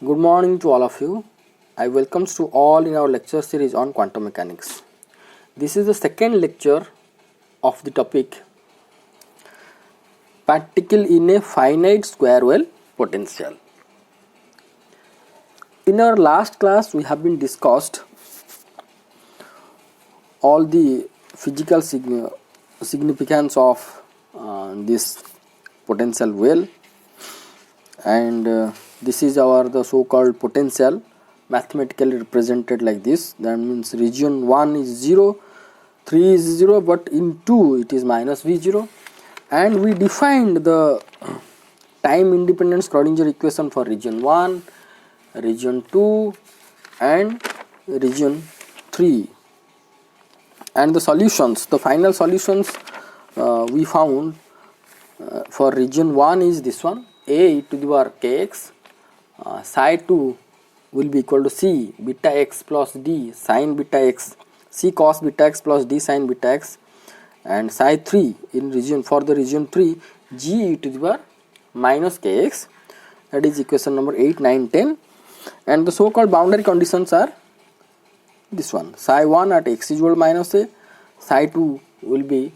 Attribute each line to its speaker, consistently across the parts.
Speaker 1: Good morning to all of you. I welcome to all in our lecture series on quantum mechanics. This is the second lecture of the topic particle in a finite square well potential. In our last class we have been discussed all the physical significance of this potential well, and this is our the so-called potential mathematically represented like this. That means region 1 is 0, 3 is 0, but in 2 it is minus v0, and we defined the time independent Schrodinger equation for region 1, region 2 and region 3, and the solutions, the final solutions we found for region 1 is this one: a to the power kx psi 2 will be equal to c beta x plus d sin beta x, c cos beta x plus d sin beta x, and psi 3 in region for the region 3 g to the power minus kx. That is equation number 8, 9, 10. And the so called boundary conditions are this one: psi 1 at x is equal to minus a, psi 2 will be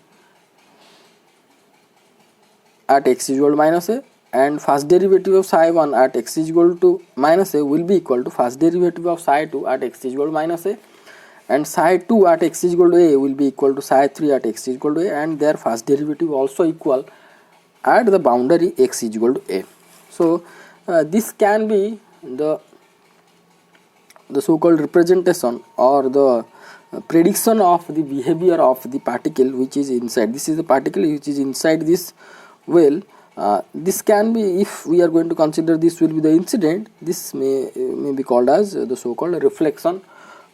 Speaker 1: at x is equal to minus a, and first derivative of psi 1 at x is equal to minus a will be equal to first derivative of psi 2 at x is equal to minus a, and psi 2 at x is equal to a will be equal to psi 3 at x is equal to a, and their first derivative also equal at the boundary x is equal to a. So this can be the so called representation or the prediction of the behavior of the particle which is inside. This is the particle which is inside this well. This can be, if we are going to consider this will be the incident, this may be called as the so called reflection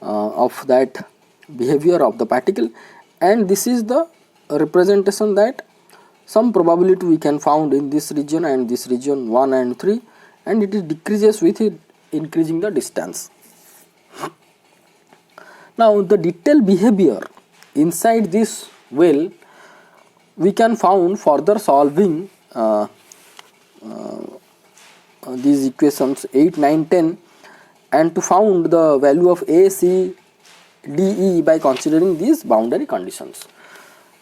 Speaker 1: of that behavior of the particle, and this is the representation that some probability we can found in this region and this region 1 and 3, and it decreases with it increasing the distance. Now the detailed behavior inside this well we can found further solving these equations 8, 9, 10, and to found the value of a, c, d, e by considering these boundary conditions.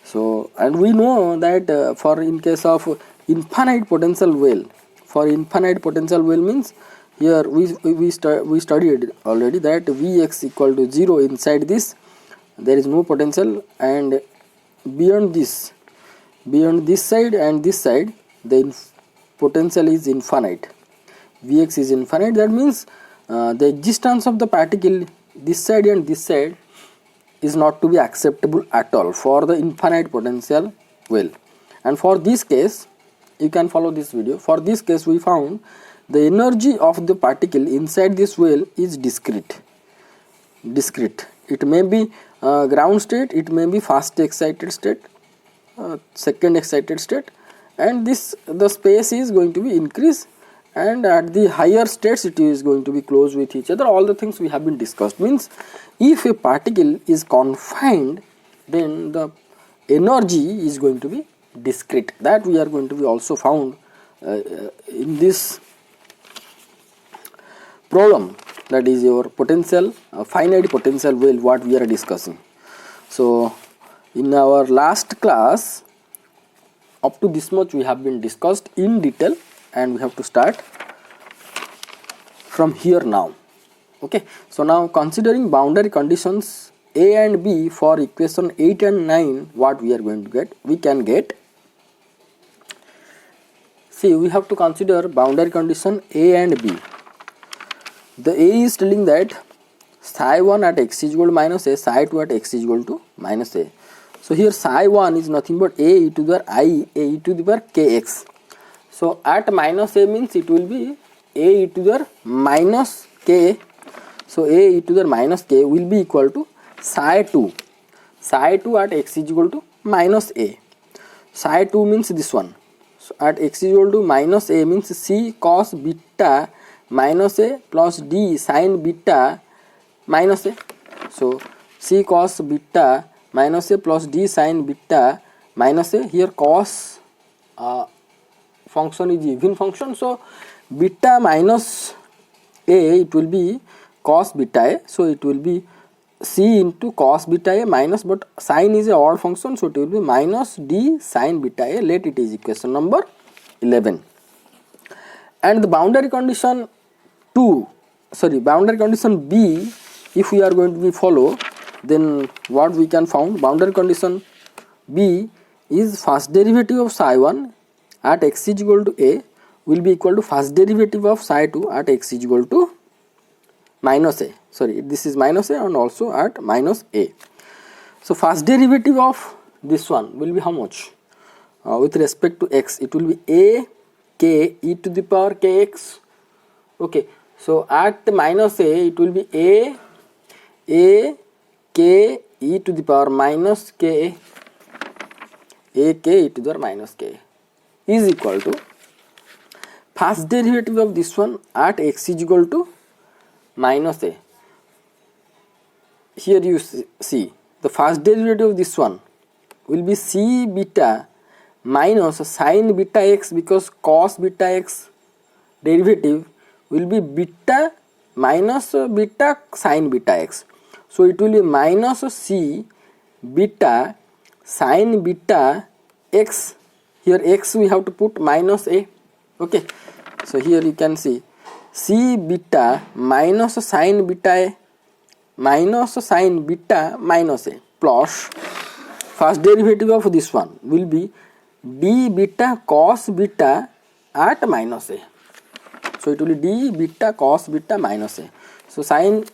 Speaker 1: So, and we know that for in case of infinite potential well, for infinite potential well means here we studied already that Vx equal to 0 inside this, there is no potential, and beyond this side and this side the potential is infinite. Vx is infinite. That means the existence of the particle this side and this side is not to be acceptable at all for the infinite potential well. And for this case, you can follow this video. For this case, we found the energy of the particle inside this well is discrete. It may be ground state, it may be fast excited state, second excited state, and this the space is going to be increased, and at the higher states it is going to be close with each other. All the things we have been discussed. Means if a particle is confined, then the energy is going to be discrete. That we are going to be also found in this problem, that is your potential finite potential well what we are discussing. So in our last class up to this much we have been discussed in detail, and we have to start from here now. Okay, so now considering boundary conditions a and b for equation 8 and 9, what we are going to get, we can get, see, we have to consider boundary condition a and b. The a is telling that psi 1 at x is equal to minus a, psi 2 at x is equal to minus a. So here psi 1 is nothing but a e to the I, a e to the power kx. So at minus a means it will be a e to the minus k. So a e to the minus k will be equal to psi 2. Psi 2 at x is equal to minus a. Psi 2 means this one. So at x is equal to minus a means c cos beta minus a plus d sin beta minus a. So c cos beta minus a plus d sin beta minus a. Here cos function is even function, so beta minus a, it will be cos beta a, so it will be c into cos beta a minus, but sine is a odd function, so it will be minus d sine beta a. Let it is equation number 11. And the boundary condition boundary condition B, if we are going to be follow, then what we can found, boundary condition B is first derivative of psi 1 at x is equal to a will be equal to first derivative of psi 2 at x is equal to minus a. Sorry, this is minus a and also at minus a. So first derivative of this one will be how much? With respect to x, it will be a k e to the power kx. Okay, so at minus a, it will be a k e to the power minus k, a k e to the power minus k is equal to first derivative of this one at x is equal to minus a. Here you see the first derivative of this one will be c beta minus sin beta x, because cos beta x derivative will be beta minus beta sin beta x. So it will be minus c beta sin beta x. Here x we have to put minus a. Okay, so here you can see c beta minus sin beta a minus sin beta minus a plus first derivative of this one will be d beta cos beta at minus a. So it will be d beta cos beta minus a. So sin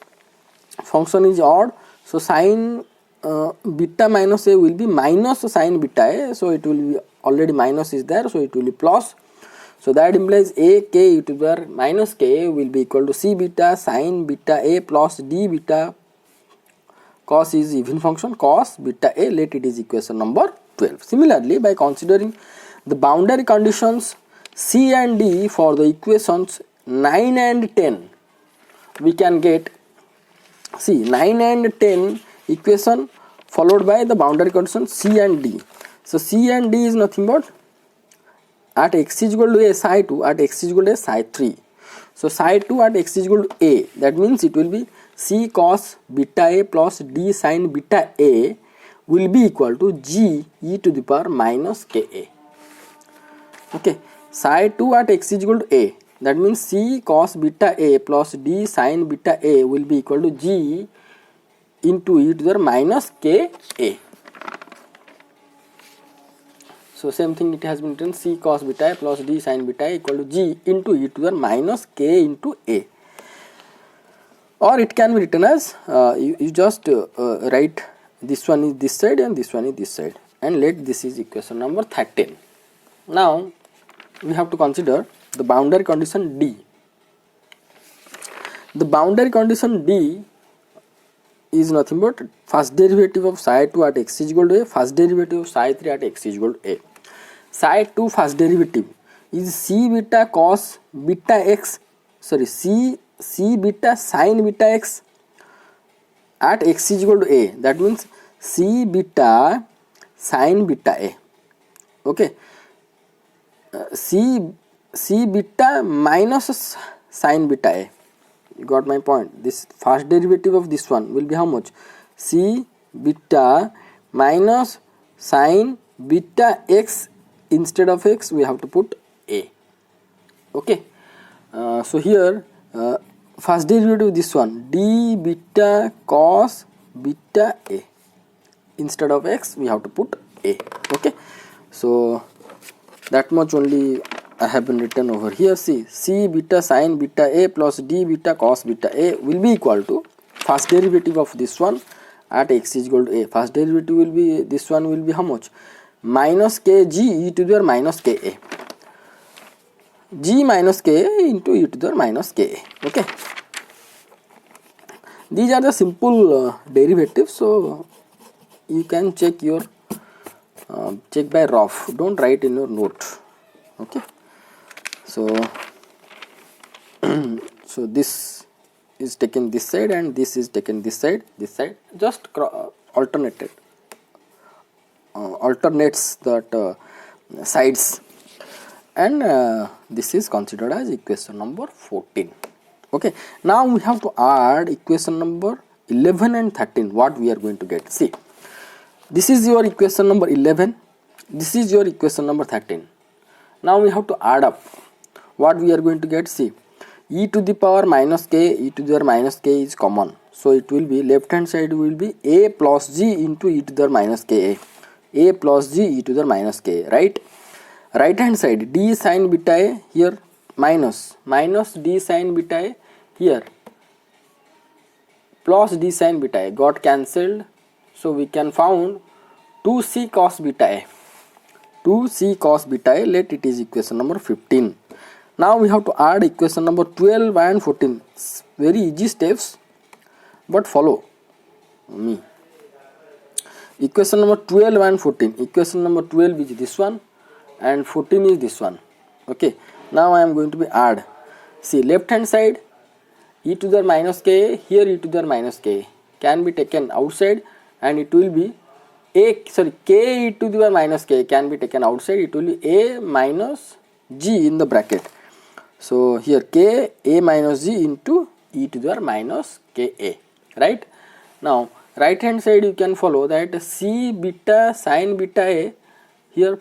Speaker 1: function is odd, so sin beta minus a will be minus sin beta a, so it will be already minus is there, so it will be plus. So that implies a k e to the power minus k will be equal to c beta sin beta a plus d beta cos is even function cos beta a. Let it is equation number 12. Similarly, by considering the boundary conditions C and D for the equations 9 and 10, we can get 9 and 10 equation followed by the boundary condition C and D. So C and D is nothing but at x is equal to a psi 2 at x is equal to a psi 3. So psi 2 at x is equal to a, that means it will be c cos beta a plus d sin beta a will be equal to g e to the power minus ka. Okay, psi 2 at x is equal to a, that means c cos beta a plus d sin beta a will be equal to g into e to the power minus ka. So same thing, it has been written c cos beta a plus d sin beta a equal to g into e to the power minus k into a. Or it can be written as you just write this one is this side and this one is this side, and let this is equation number 13. Now we have to consider the boundary condition D. The boundary condition D is nothing but first derivative of psi 2 at x is equal to a, first derivative of psi 3 at x is equal to a. Psi 2 first derivative is c beta cos beta x, sorry c beta sin beta x at x is equal to a, that means c beta sin beta a. Okay, c beta minus sin beta a. You got my point. This first derivative of this one will be how much? C beta minus sin beta x, instead of x we have to put a. Okay, so here first derivative of this one d beta cos beta a, instead of x we have to put a. Okay, so that much only I have been written over here. See, c beta sin beta a plus d beta cos beta a will be equal to first derivative of this one at x is equal to a. First derivative will be, this one will be how much? Minus kg e to the power minus ka, g minus k into e to the power minus ka. Okay, these are the simple derivatives, so you can check your check by rough, don't write in your note. Okay, so so this is taken this side and this is taken this side, just alternates that sides, and this is considered as equation number 14. Okay, now we have to add equation number 11 and 13. What we are going to get? See, this is your equation number 11, this is your equation number 13. Now we have to add up. What we are going to get? See, e to the power minus k, e to the power minus k is common. So it will be, left hand side will be a plus g into e to the power minus ka. A plus g e to the power minus k, right? Right hand side d sin beta a, here minus d sin beta a, here plus d sin beta a got cancelled. So we can found 2c cos beta a. 2c cos beta a, let it is equation number 15. Now we have to add equation number 12 and 14. It's very easy steps, but follow me. Equation number 12 and 14. Equation number 12 is this one and 14 is this one. Okay, now I am going to be add. See, left hand side e to the minus k, here e to the minus k can be taken outside, and it will be k e to the minus k can be taken outside. It will be a minus g in the bracket. So here k a minus g into e to the minus ka, right? Now right hand side you can follow that c beta sin beta a, here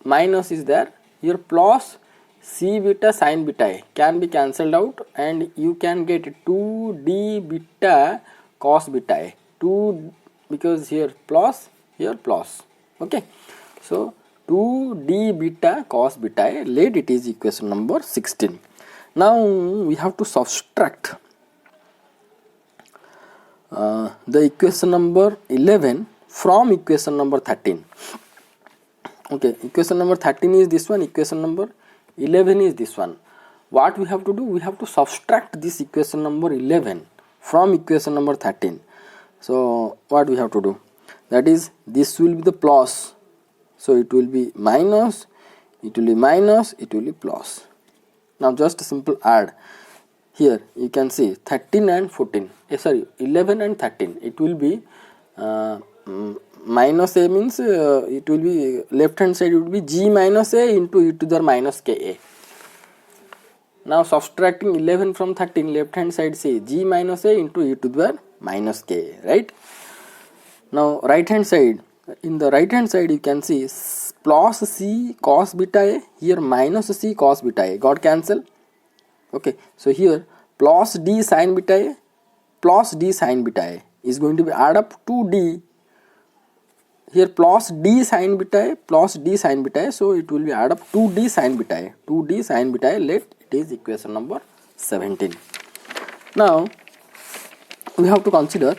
Speaker 1: minus is there, here plus c beta sin beta a can be cancelled out, and you can get 2d beta cos beta a, 2 because here plus, here plus. Okay, so 2d beta cos beta a, let it is equation number 16. Now we have to subtract the equation number 11 from equation number 13. Okay, equation number 13 is this one, equation number 11 is this one. What we have to do? We have to subtract this equation number 11 from equation number 13. So what we have to do? That is, this will be the plus, so it will be minus, it will be minus, it will be plus. Now just a simple add. Here you can see 13 and 14, 11 and 13. It will be minus a means it will be, left hand side it will be g minus a into e to the minus ka. Now subtracting 11 from 13, left hand side say g minus a into e to the minus ka, right? Now right hand side, in the right hand side you can see plus c cos beta a, here minus c cos beta a got cancelled. Okay, so here plus d sin beta a plus d sin beta a is going to be add up to d, here plus d sin beta a plus d sin beta a, so it will be add up 2d sin beta a, 2d sin beta a, let it is equation number 17. Now we have to consider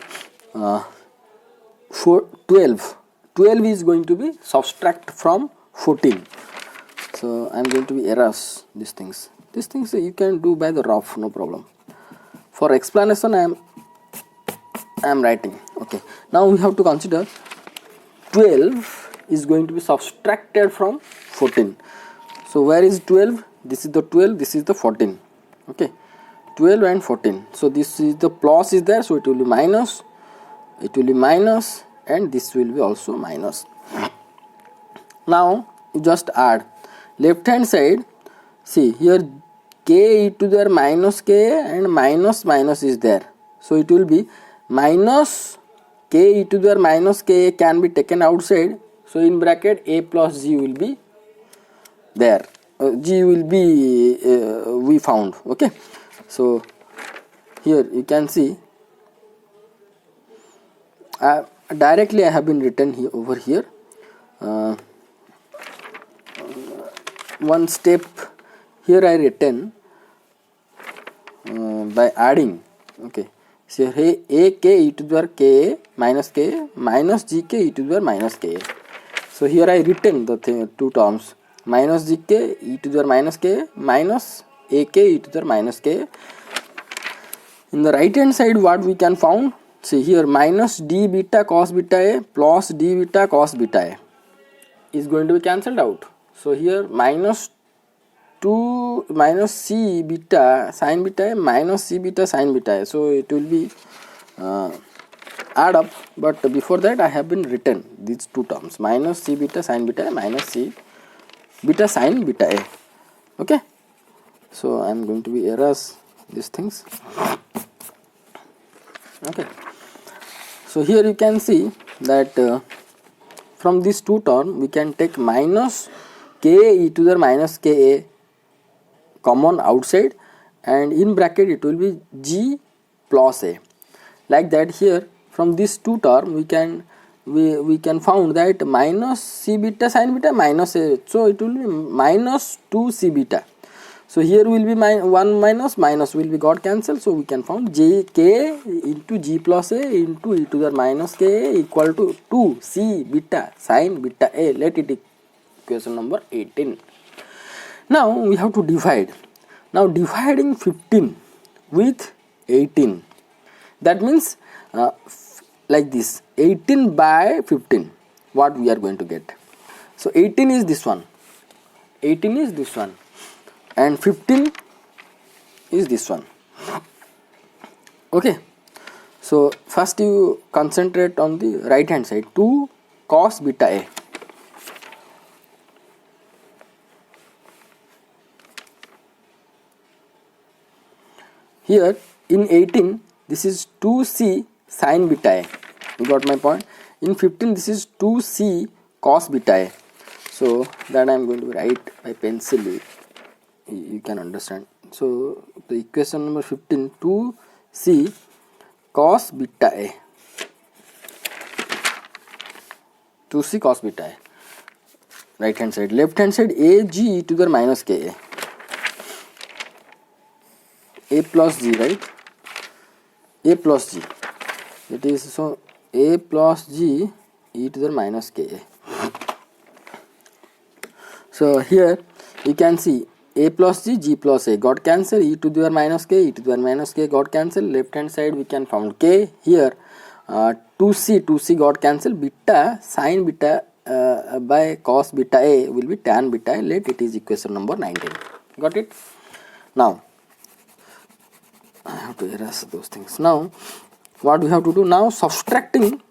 Speaker 1: for 12 is going to be subtract from 14. So I am going to be erase these things you can do by the rough, no problem. For explanation I am writing. Okay, now we have to consider 12 is going to be subtracted from 14. So where is 12? This is the 12, this is the 14. Okay, 12 and 14. So this is the plus is there, so it will be minus, and this will be also minus. Now you just add. Left hand side, see here k e to the minus k and minus is there, so it will be minus k e to the minus k can be taken outside, so in bracket a plus g will be there, g will be we found. Okay, so here you can see directly I have been written here over here. One step here I written by adding. Okay, so here a k e to the k minus gk e to the minus k. So here I written the two terms, minus gk e to the minus k minus ak e to the minus k. In the right hand side what we can found? See here minus d beta cos beta a plus d beta cos beta a is going to be cancelled out. So here minus c beta sin beta a minus c beta sin beta a. So it will be add up, but before that I have been written these two terms, minus c beta sin beta a minus c beta sin beta a. Okay, so I am going to be erase these things. Okay, so here you can see that from these two terms we can take minus k e to the minus ka common outside, and in bracket it will be g plus a. Like that, here from these two terms we can found that minus c beta sin beta minus a, so it will be minus 2 c beta. So here will be 1 minus will be got cancelled, so we can found j k into g plus a into e to the minus k equal to 2 c beta sin beta a. Let it equation number 18. Now we have to divide. Now dividing 15 with 18, that means like this, 18 by 15, what we are going to get. So 18 is this one, 18 is this one, and 15 is this one. Okay, so first you concentrate on the right hand side, 2 cos beta a. Here in 18 this is 2c sin beta a, you got my point. In 15 this is 2c cos beta a. So that I am going to write by pencil, you can understand. So the equation number 15, 2c cos beta a, 2c cos beta a, right hand side. Left hand side, a g e to the minus ka, a plus g, right, a plus g, it is, so a plus g e to the minus ka. So here you can see a plus g, g plus a got cancelled, e to the minus k, got cancelled. Left hand side we can found k. Here 2c got cancelled, beta sin beta by cos beta a will be tan beta a. Let it is equation number 19. Got it? Now I have to erase those things. Now what we have to do, now subtracting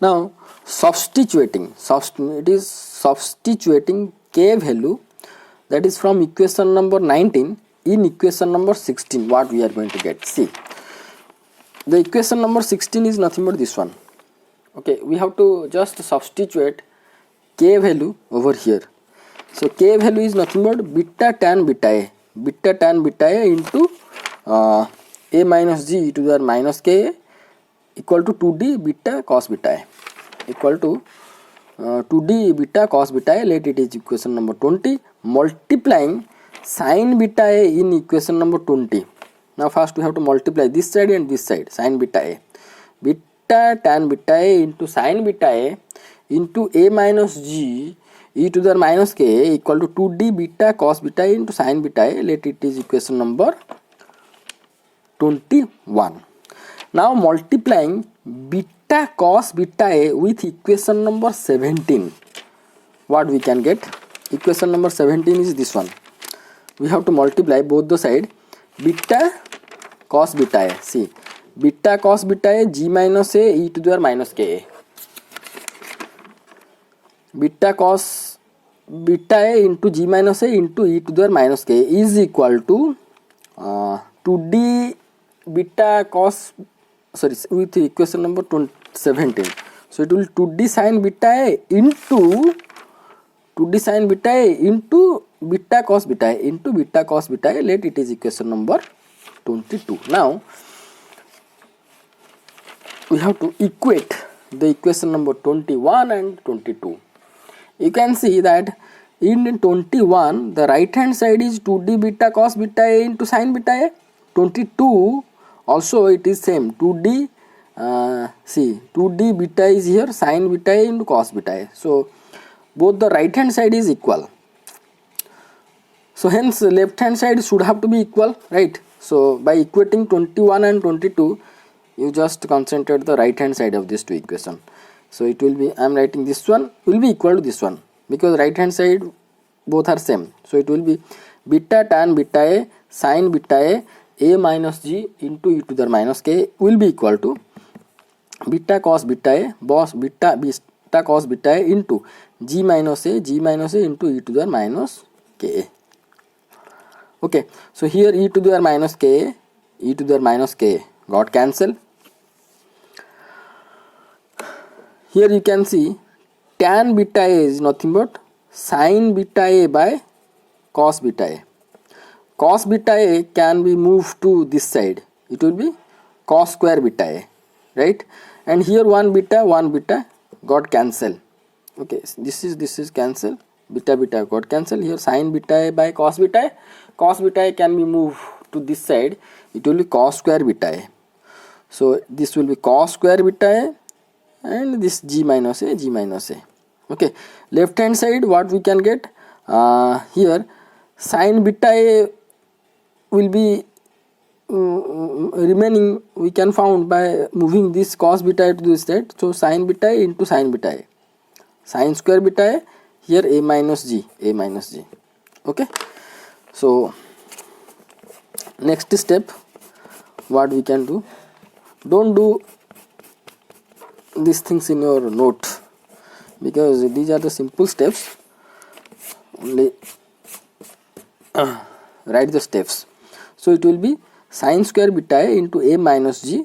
Speaker 1: now substituting k value, that is from equation number 19 in equation number 16. What we are going to get, see, the equation number 16 is nothing but this one. Okay, we have to just substitute k value over here. So k value is nothing but beta tan beta a into a minus g e to the minus k equal to 2d beta cos beta a, equal to 2d beta cos beta a. Let it is equation number 20, multiplying sin beta a in equation number 20. Now first we have to multiply this side and this side, sin beta a, beta tan beta a into sin beta a into a minus g e to the minus k equal to 2d beta cos beta a into sin beta a. Let it is equation number 21. Now multiplying beta cos beta a with equation number 17, what we can get, equation number 17 is this one. We have to multiply both the side, beta cos beta a, see, beta cos beta a g minus a e to the minus ka, beta cos beta a into g minus a into e to the minus k is equal to 2d beta cos, sorry, with equation number 17. So it will 2d sin beta a into 2d sin beta a into beta cos beta a into beta cos beta a. Let it is equation number 22. Now we have to equate the equation number 21 and 22. You can see that in 21 the right hand side is 2d beta cos beta a into sin beta a. 22 also it is same, 2d see, 2d beta is here, sin beta a into cos beta a. So both the right hand side is equal, so hence left hand side should have to be equal, right? So by equating 21 and 22 you just concentrate the right hand side of this two equation. So it will be, I am writing this one will be equal to this one because right hand side both are same. So it will be beta tan beta a sin beta a minus g into e to the minus k will be equal to beta cos beta a boss beta beta cos beta a into g minus a into e to the minus ka. Okay, so here e to the minus ka, e to the minus ka got cancelled. Here you can see tan beta a is nothing but sin beta a by cos beta a. Cos beta a can be moved to this side, it will be cos square beta a, right? And here one beta got cancelled. Okay, this is cancelled, beta got cancelled. Here sin beta a by cos beta a can be moved to this side, it will be cos square beta a. So this will be cos square beta a and this g minus a. Okay, left hand side what we can get, here sin beta a will be remaining, we can found by moving this cos beta a to this side. So sin beta a into sin beta a, sin square beta a, here a minus g. Okay, so next step what we can do, don't do these things in your note because these are the simple steps, only write the steps. So it will be sin square beta a into a minus g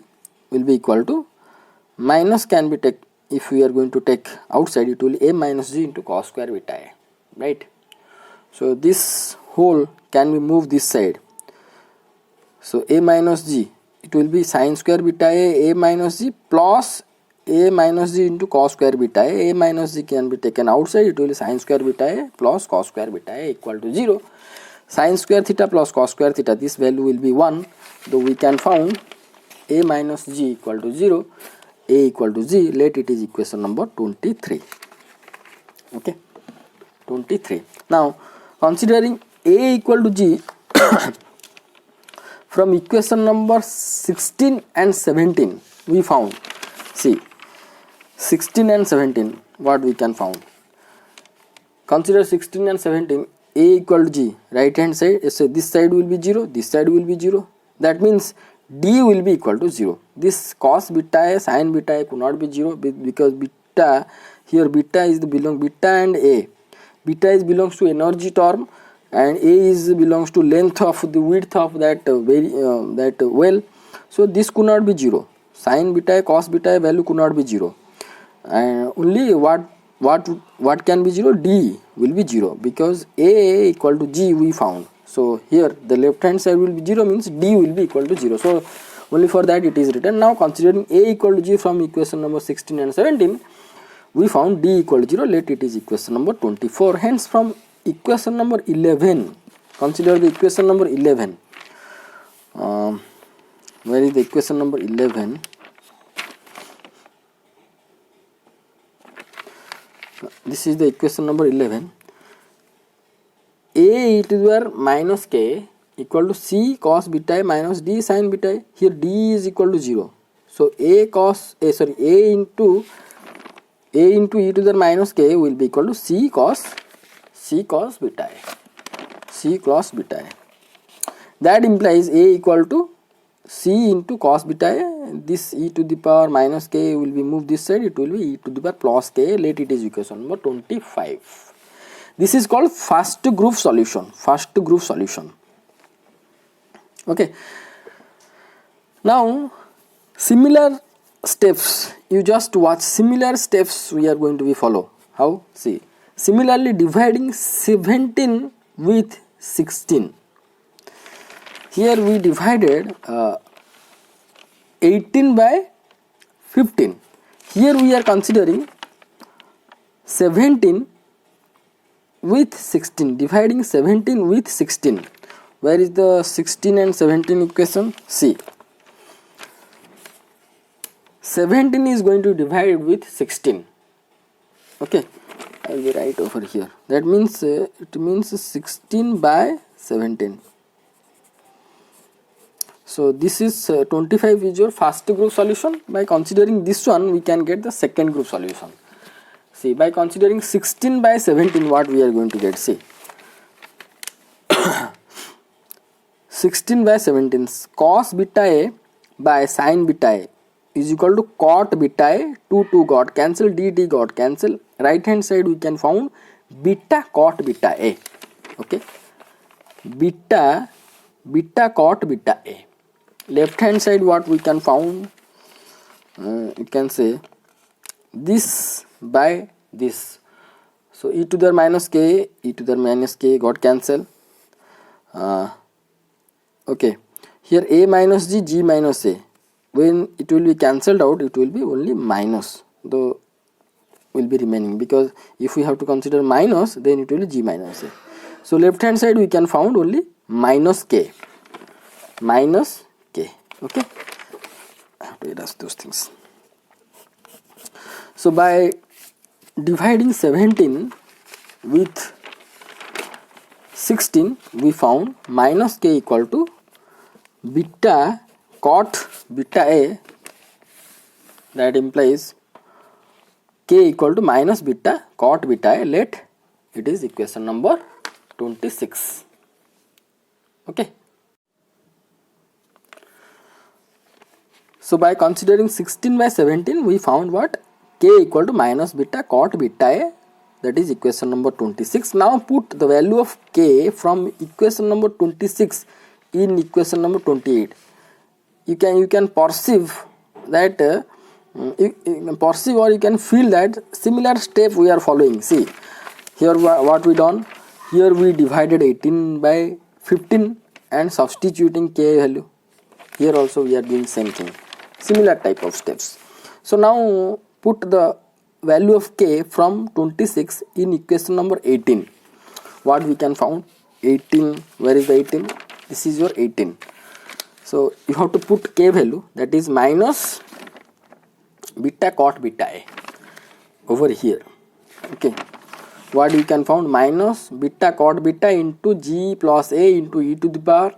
Speaker 1: will be equal to, minus can be take, if we are going to take outside, it will be a minus g into cos square beta a, right? So this whole can be moved this side, so a minus g, it will be sin square beta a minus g plus a minus g into cos square beta a minus g can be taken outside, it will be sin square beta a plus cos square beta a equal to 0. Sin square theta plus cos square theta, this value will be 1, though we can found a minus g equal to 0, a equal to g, let it is equation number 23. Okay, 23. Now considering a equal to g from equation number 16 and 17 we found, see 16 and 17 what we can found, consider 16 and 17, a equal to g, right hand side, so this side will be 0, this side will be 0, that means d will be equal to 0. This cos beta a sin beta a could not be 0 because beta, here beta is the beta and a, beta is belongs to energy term and a is belongs to length of the width of that well, so this could not be 0, sin beta a cos beta a value could not be 0, and only what can be 0, d will be 0 because a equal to g we found. So here the left hand side will be 0 means d will be equal to 0, so only for that it is written. Now considering a equal to g from equation number 16 and 17 we found d equal to 0, let it is equation number 24. Hence from equation number 11, consider the equation number 11, where is the equation number 11, this is the equation number 11, a e to the power minus k equal to c cos beta minus d sin beta, here d is equal to 0, so a into e to the minus k will be equal to c cos beta, that implies a equal to c into cos beta, this e to the power minus k will be moved this side, it will be e to the power plus k, let it is equation number 25. This is called first group solution. Okay, now similar steps, you just watch, similar steps we are going to be follow. How? See, similarly dividing 17 with 16, here we divided 18 by 15, here we are considering 17 with 16, dividing 17 with 16. Where is the 16 and 17 equation? See, 17 is going to divide with 16. Okay, I will write over here, that means it means 16 by 17. So this is 25 is your first group solution. By considering this one we can get the second group solution. See, by considering 16 by 17 what we are going to get, see 16 by 17 cos beta a by sin beta a is equal to cot beta a, 2 got cancel, d got cancel. Right hand side we can found beta cot beta a. Okay, beta cot beta a. Left hand side what we can found, you can say this by this. So e to the minus k, e to the minus k got cancel. Okay, here a minus g, g minus a, when it will be cancelled out, it will be only minus, though will be remaining, because if we have to consider minus, then it will be g minus a. So left hand side we can found only minus k. Okay, I have to erase those things. So by dividing 17 with 16, we found minus k equal to beta cot beta a, that implies k equal to minus beta cot beta a. Let it is equation number 26. Okay. So by considering 16 by 17, we found what? K equal to minus beta cot beta a, that is equation number 26. Now put the value of k from equation number 26 in equation number 28. You can perceive that you can perceive, or you can feel that similar step we are following. See, here what we done, here we divided 18 by 15 and substituting k value. Here also we are doing same thing, similar type of steps. So now put the value of k from 26 in equation number 18. What we can found? 18, where is the 18? This is your 18. So you have to put k value, that is minus beta cot beta a over here. Okay, what you can found? Minus beta cot beta into g plus a into e to the power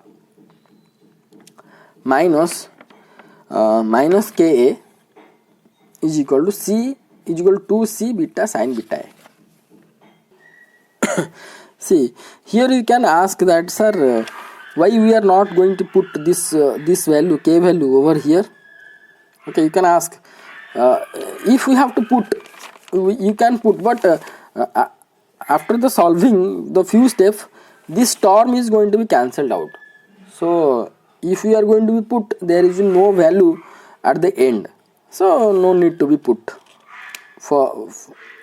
Speaker 1: minus minus ka is equal to c is equal to 2c beta sin beta a. See, here you can ask that, sir, why we are not going to put this this value, k value, over here? Okay, you can ask. If we have to put, you can put, but after the solving the few steps, this term is going to be cancelled out. So if we are going to be put, there is no value at the end, so no need to be put for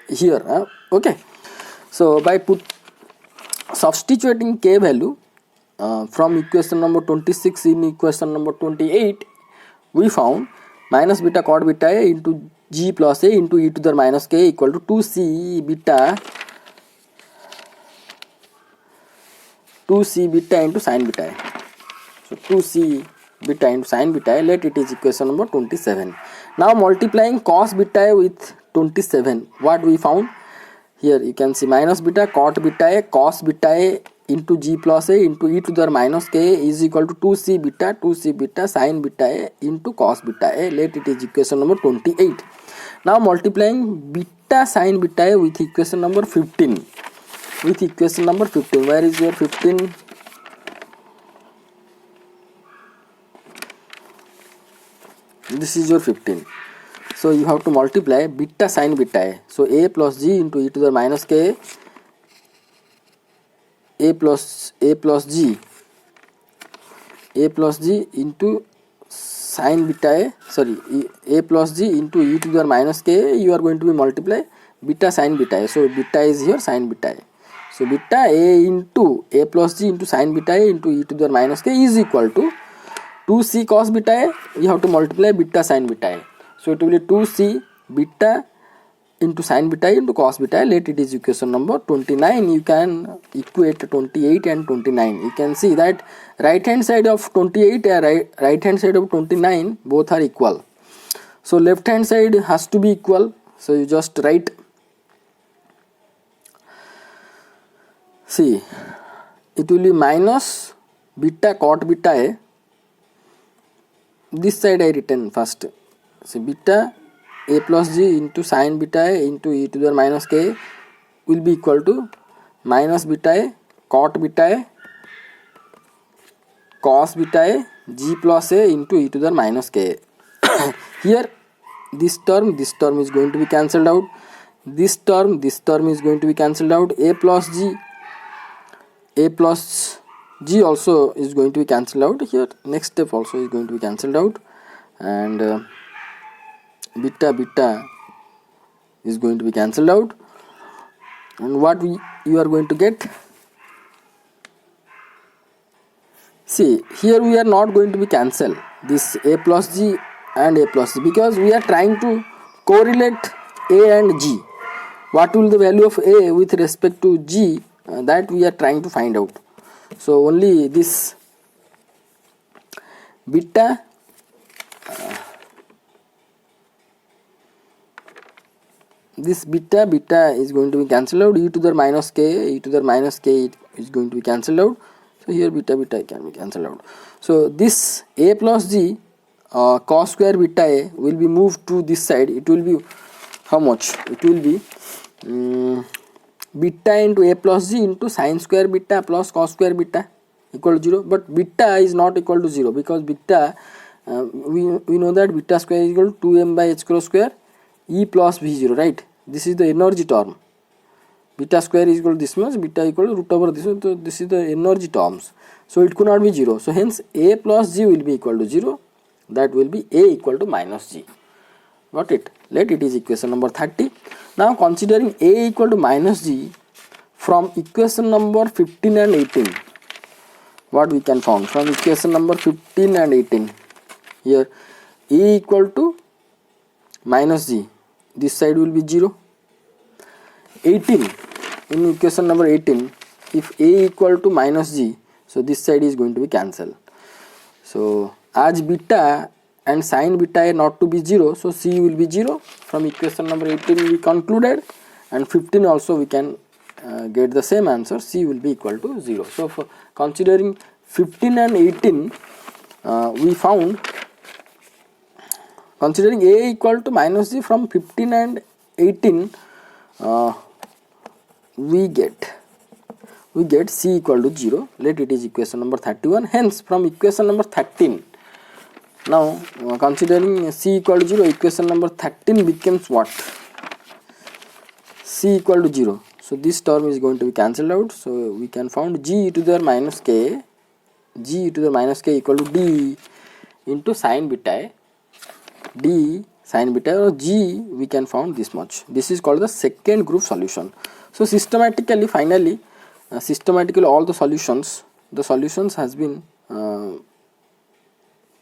Speaker 1: here. Okay, so by substituting k value from equation number 26 in equation number 28, we found minus beta cot beta a into g plus a into e to the minus k equal to 2c beta into sin beta a. So 2c beta into sin beta a, let it is equation number 27. Now multiplying cos beta a with 27, what we found? Here you can see minus beta cot beta a cos beta a into g plus a into e to the minus k is equal to 2c beta sin beta a into cos beta a. Let it is equation number 28. Now multiplying beta sin beta a with equation number 15. With equation number 15, where is your 15? This is your 15. So you have to multiply beta sin beta a. So a plus g into e to the minus k, a plus g into sin beta a, sorry, a plus g into e to the minus k, you are going to be multiply beta sin beta a. So beta is here, sin beta a. So beta a into a plus g into sin beta a into e to the minus k is equal to 2c cos beta a. You have to multiply beta sin beta a. So it will be 2c beta into sin beta into cos beta. Let it is equation number 29. You can equate 28 and 29. You can see that right hand side of 28 and right hand side of 29 both are equal. So left hand side has to be equal. So you just write. See, it will be minus beta cot beta a. This side I written first. So beta a plus g into sin beta a into e to the minus k will be equal to minus beta a cot beta a cos beta a g plus a into e to the minus k. Here this term is going to be cancelled out, this term is going to be cancelled out, a plus g also is going to be cancelled out. Here next step also is going to be cancelled out, and beta is going to be cancelled out, and what you are going to get, see here we are not going to be cancel this a plus g and a plus c, because we are trying to correlate a and g. What will the value of a with respect to g, that we are trying to find out. So only this beta is going to be cancelled out, e to the minus k is going to be cancelled out. So here beta can be cancelled out. So this a plus g cos square beta a will be moved to this side. It will be how much? It will be beta into a plus g into sin square beta plus cos square beta equal to 0. But beta is not equal to 0, because beta we know that beta square is equal to 2m by h cross square e plus v0, right? This is the energy term. Beta square is equal to this much, beta equal to root over this one. So this is the energy terms. So it could not be 0. So hence a plus g will be equal to 0. That will be a equal to minus g. Got it? Let it is equation number 30. Now considering a equal to minus g from equation number 15 and 18, what we can find from equation number 15 and 18, here a equal to minus g, this side will be 0. 18, in equation number 18, if a equal to minus g, so this side is going to be cancelled. So as beta and sin beta are not to be 0, so c will be 0. From equation number 18 we concluded, and 15 also we can get the same answer, c will be equal to 0. So for considering 15 and 18, we found, considering a equal to minus g from 15 and 18, we get c equal to 0. Let it is equation number 31. Hence from equation number 13, now considering c equal to 0, equation number 13 becomes what? C equal to 0. So this term is going to be cancelled out. So we can find g to the minus k equal to d into sin beta, d sin beta, or g we can find this much. This is called the second group solution. So systematically, finally, all the solutions has been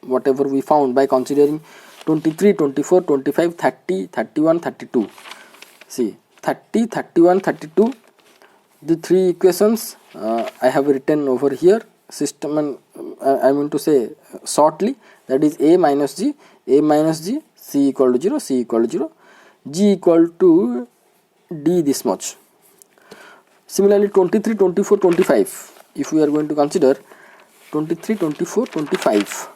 Speaker 1: whatever we found by considering 23, 24, 25, 30, 31, 32. See 30, 31, 32, the three equations I have written over here. System, and I mean to say shortly, that is a minus g, c equal to 0, g equal to d this much. Similarly 23, 24, 25, if we are going to consider 23, 24, 25,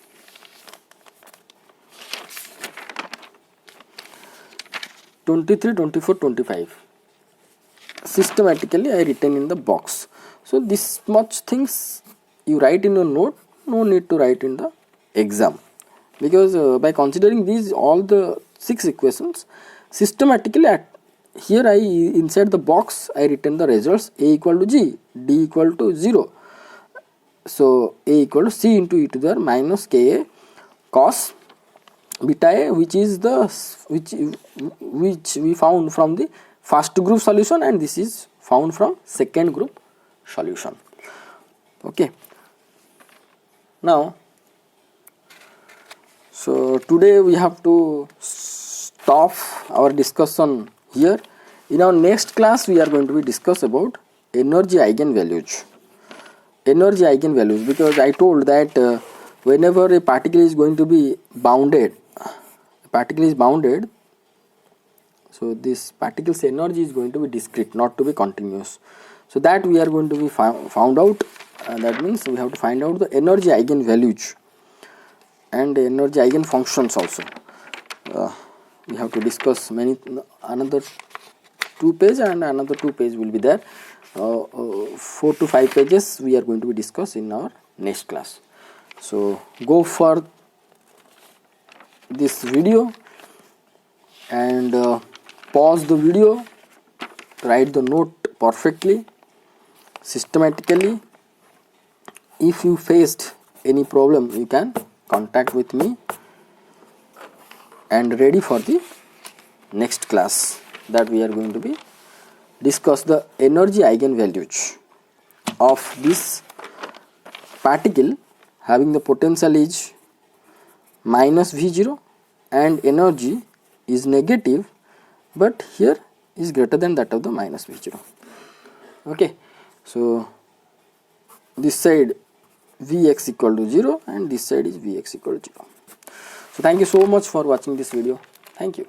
Speaker 1: systematically I written in the box. So this much things you write in your note, no need to write in the exam, because by considering these all the 6 equations systematically, here I inside the box I written the results, a equal to g, d equal to 0, so a equal to c into e to the minus ka cos beta a, which is the which we found from the first group solution, and this is found from second group solution. Okay, now so today we have to stop our discussion here. In our next class we are going to be discuss about energy eigenvalues, because I told that whenever a particle is going to be bounded, so this particle's energy is going to be discrete, not to be continuous. So that we are going to be found out, that means we have to find out the energy eigenvalues and energy eigenfunctions also. We have to discuss another 2 pages, and another 2 pages will be there. 4 to 5 pages we are going to be discuss in our next class. So go for this video and pause the video, write the note perfectly, systematically. If you faced any problem, you can contact with me, and ready for the next class that we are going to be discuss the energy eigenvalues of this particle having the potential is minus V0 and energy is negative, but here is greater than that of the minus V0. Okay, so this side Vx equal to 0 and this side is Vx equal to 0. So thank you so much for watching this video. Thank you.